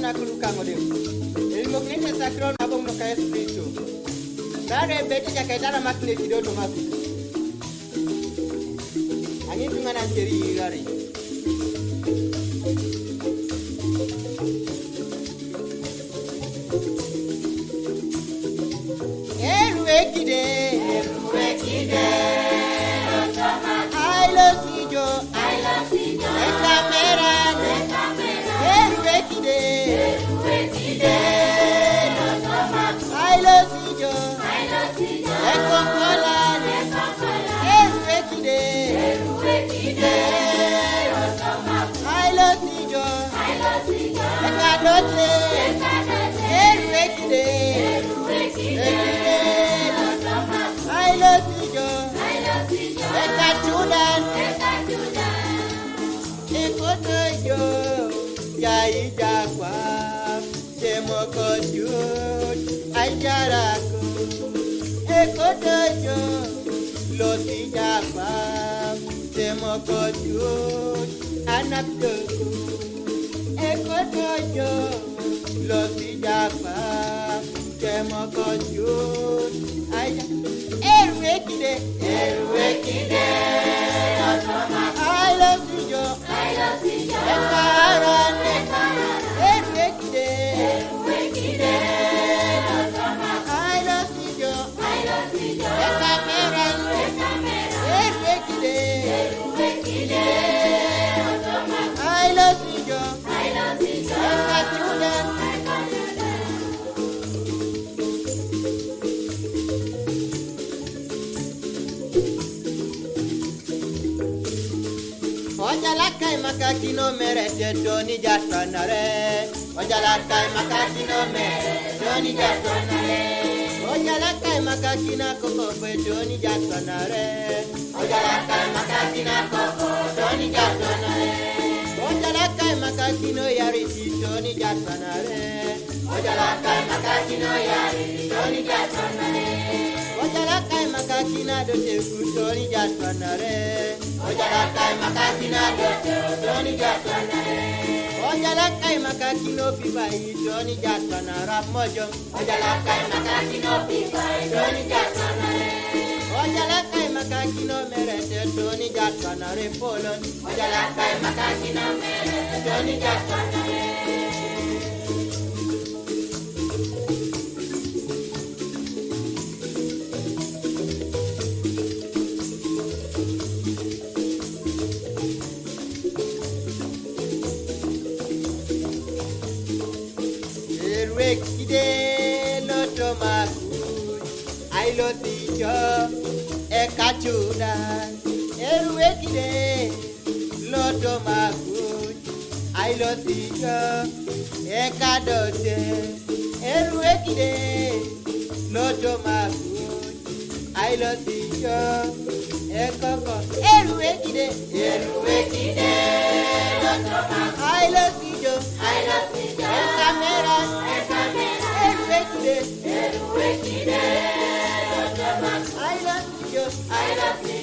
na kuluka ngode. El mo kene sakro na bom no ka espiritu. Dare beti ja kai dara makne kido to maku. Ani tunga na keri gari. Eruekide. I love you, Ekamera. Eruekide. I love you, Ekokola. Eruekide. I love you, Ekadote. Eruekide. I love you, Ekachudan. Ekotoyo, Yai Jakwa, Demokotut, Ajarako. Ekotoyo, Loti Jakwa, Demokotut, Anaptoku. Ekotoyo, Loti Jakwa, Demokotut, Ajarako. Eruekide. I love you, Ekarane. Eruekide. I love you, Ekamera. Eruekide. I love you, Ekachudan. Ojalakai makakino merete Tony Jaspanare. Ojalakai makakino merete Tony Jaspanare. Ojalakai makakina koko Tony Jaspanare. Ojalakai makakina koko Tony Jaspanare. Ojalakai makakino yarisi Tony Jaspanare. Ojalakai makakino yarisi Tony Jaspanare. Ojalakai makakina dote Tony Jaspanare. Ojalakai makakina dote Tony Jaspanare. Ojalakai makakino pibai Tony Jaspanara mojo. Ojalakai makakino pibai Tony Jaspanare. Ojalakai makakino merete Tony Jaspanare polon. Ojalakai makakino merete Tony Jaspanare. Eruekide loto maku, I love you, Ekachudan. Eruekide loto maku, I love you, Ekadote. Eruekide loto maku, I love you, Ekoko. Eruekide loto maku, I love you, Ekamera. Eruekide, I love you,